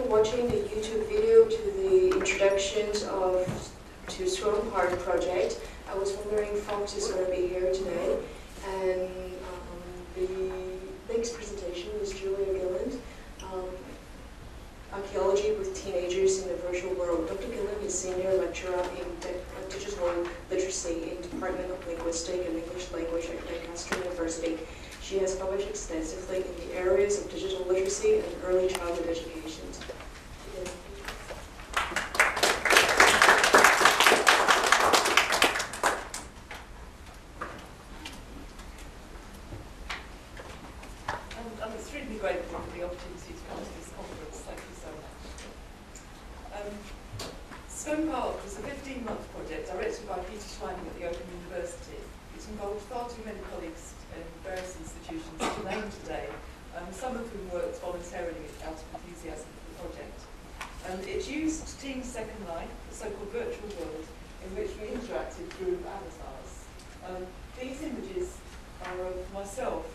after watching the YouTube video to the introductions to Stone Park project, I was wondering if Fox is going to be here today. And the next presentation was Gillen, Archeology with Teenagers in the Virtual World. Dr. Gillen is Senior Lecturer in Digital Literacy in Department of Linguistics and English Language at Lancaster University. She has published extensively in the areas of digital literacy and early childhood education. I'm extremely grateful for the opportunity to come to this conference. Thank you so much. Stone Park was a 15-month project directed by Peter Schweining at the Open University. It involved far too many colleagues in various institutions to name today, some of whom worked voluntarily out of enthusiasm for the project. It used Team's Second Life, the so-called virtual world, in which we interacted through avatars. These images are of myself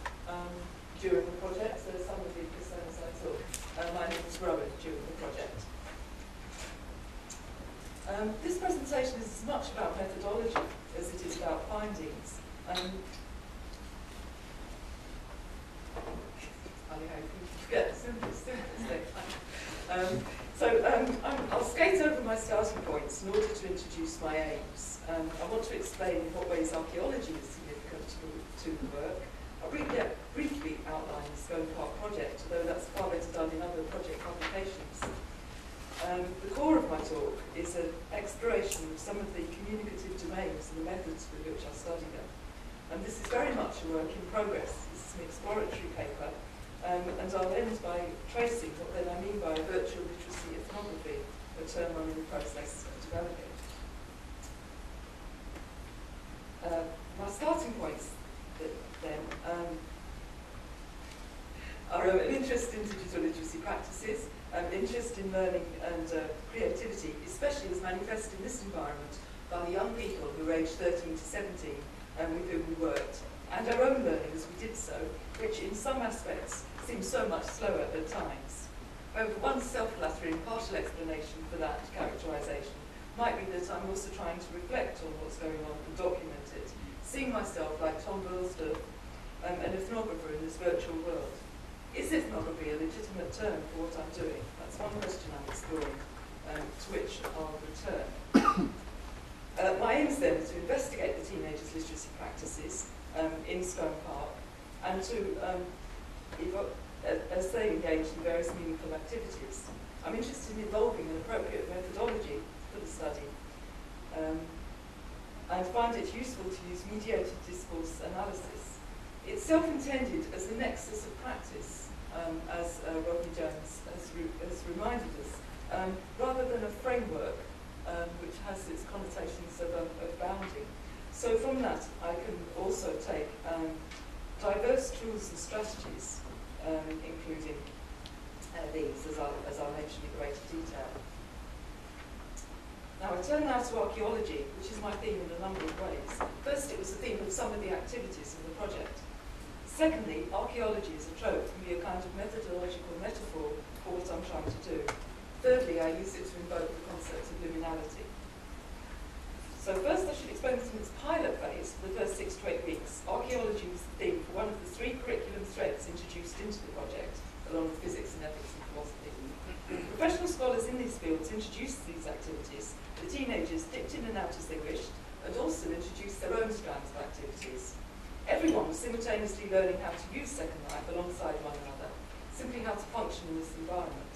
during the project, so some of the personas I took. My name was Rowan during the project. This presentation is as much about methodology as it is about findings. I'll skate over my starting points in order to introduce my aims. I want to explain in what ways archaeology is significant to the work. I'll briefly outline the Stone Park project, although that's far better done in other project publications. The core of my talk is an exploration of some of the communicative domains and the methods with which I study them. And this is very much a work in progress. This is an exploratory paper, and I'll end by tracing what then I mean by virtual literacy ethnography, a term I'm in the process of developing. My starting points then are an interest in digital literacy practices, an interest in learning and creativity, especially as manifested in this environment by the young people who were aged 13 to 17 with whom we worked, and our own learning as we did so, which in some aspects seems so much slower at times. However, one self-flattering partial explanation for that characterisation might be that I'm also trying to reflect on what's going on and document it, seeing myself like Tom Burlsdorf, an ethnographer in this virtual world. Is ethnography a legitimate term for what I'm doing? That's one question I'm exploring, to which I'll return. My aim is then to investigate the teenagers' literacy practices in Stone Park and to, as they engage in various meaningful activities. I'm interested in evolving an appropriate methodology for the study and find it useful to use mediated discourse analysis. It's self-intended as a nexus of practice, as Rodney Jones has reminded us, rather than a framework which has its connotations of bounding. So from that, I can also take diverse tools and strategies, including these, as I'll mention in greater detail. Now, I turn now to archaeology, which is my theme in a number of ways. First, it was the theme of some of the activities of the project. Secondly, archaeology as a trope can be a kind of methodological metaphor for what I'm trying to do. Thirdly, I use it to invoke the concept of liminality. So first, I should explain that in its pilot phase, for the first 6 to 8 weeks, archaeology was the theme for one of the 3 curriculum threads introduced into the project, along with physics and ethics and philosophy. Professional scholars in these fields introduced these activities. The teenagers dipped in and out as they wished, and also introduced their own strands of activities. Everyone was simultaneously learning how to use Second Life alongside one another, simply how to function in this environment.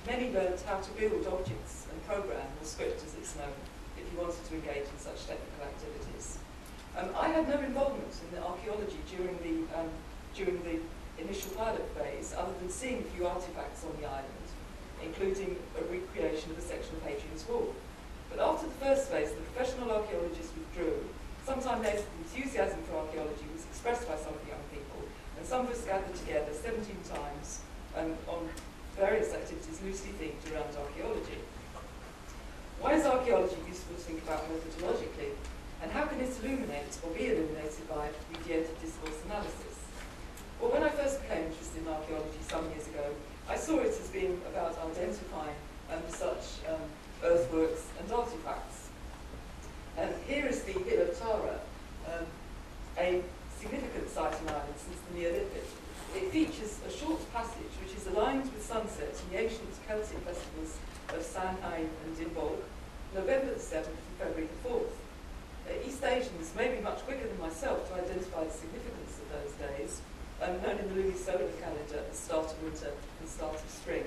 Many learned how to build objects and program, or script as it's known, if you wanted to engage in such technical activities. I had no involvement in the archaeology during the initial pilot phase, other than seeing a few artifacts on the island, including a recreation of a section of Hadrian's Wall. But after the first phase, the professional archaeologists withdrew. Sometime later, the enthusiasm for archaeology was expressed by some of the young people, and some of us gathered together 17 times on various activities loosely themed around archaeology. Why is archaeology useful to think about methodologically, and how can it illuminate or be illuminated by mediated discourse analysis? Well, when I first became interested in archaeology some years ago, I saw it as been about identifying such earthworks and artifacts. Here is the Hill of Tara, a significant site in Ireland since the Neolithic. It features a short passage which is aligned with sunsets in the ancient Celtic festivals of Samhain and Dimbolg, November the 7th and February the 4th. East Asians may be much quicker than myself to identify the significance of those days, known in the lunisolar calendar at the start of winter and the start of spring,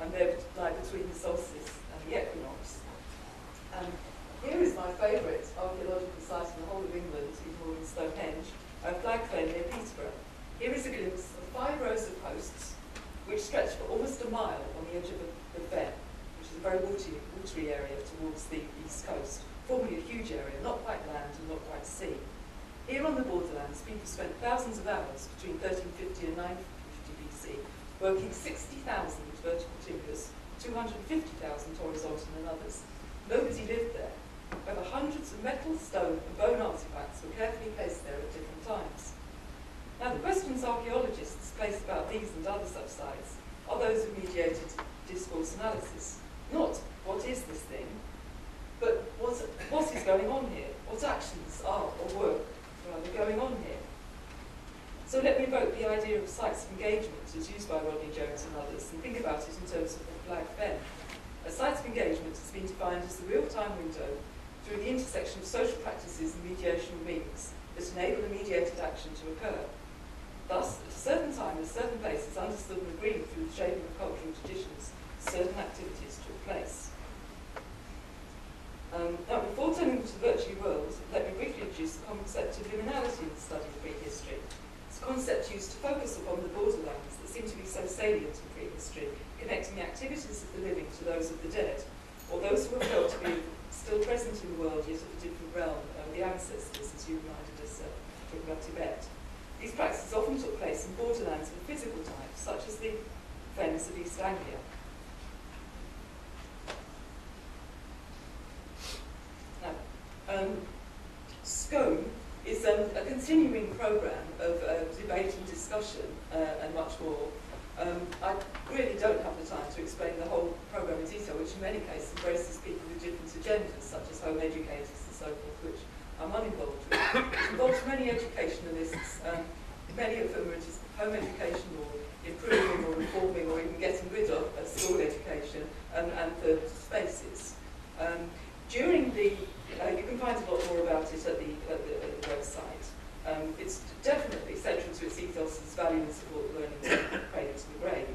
and they lie between the solstice and the equinox. Here is my favourite archaeological site in the whole of England, even more in Stonehenge, Flag Fen near Peterborough. Here is a glimpse of 5 rows of posts which stretch for almost a mile on the edge of the fen, which is a very watery area towards the east coast, formerly a huge area, not quite land and not quite sea. Here on the borderlands, people spent thousands of hours between 1350 and 950 BC working 60,000 vertical timbers, 250,000 horizontal and others. Nobody lived there. Over hundreds of metal, stone and bone artifacts were carefully placed there at different times. Now the questions archaeologists place about these and other such sites are those of mediated discourse analysis. Not what is this thing, but what is going on here? What actions are or were rather going on here? So let me evoke the idea of sites of engagement as used by Rodney Jones and others and think about it in terms of the Flag Fen. A site of engagement has been defined as the real-time window through the intersection of social practices and mediational means that enable a mediated action to occur. Thus, at a certain time, in a certain place, it's understood and agreed through the shaping of cultural traditions, certain activities took place. Now, before turning to the virtual world, let me briefly introduce the concept of liminality in the study of prehistory. It's a concept used to focus upon the borderlands that seem to be so salient in prehistory, connecting the activities of the living to those of the dead, or those who are felt to be still present in the world, yet of a different realm, the ancestors, as you reminded us talking about Tibet. These practices often took place in borderlands of a physical type, such as the fens of East Anglia. Now, SCOME is a continuing programme of debate and discussion and much more. I really don't have the time to explain the whole programme in detail, which in many cases embraces people with different agendas, such as home educators and so forth, which I'm uninvolved with. It involves many educationalists, many of whom are just home education or improving or reforming or even getting rid of school education and third spaces. During the, you can find a lot more about it at the website. It's definitely central to its ethos as value and support learning from cradle to the grave.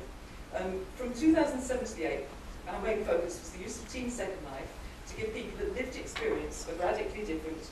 From 2078, our main focus was the use of Team Second Life to give people a lived experience of radically different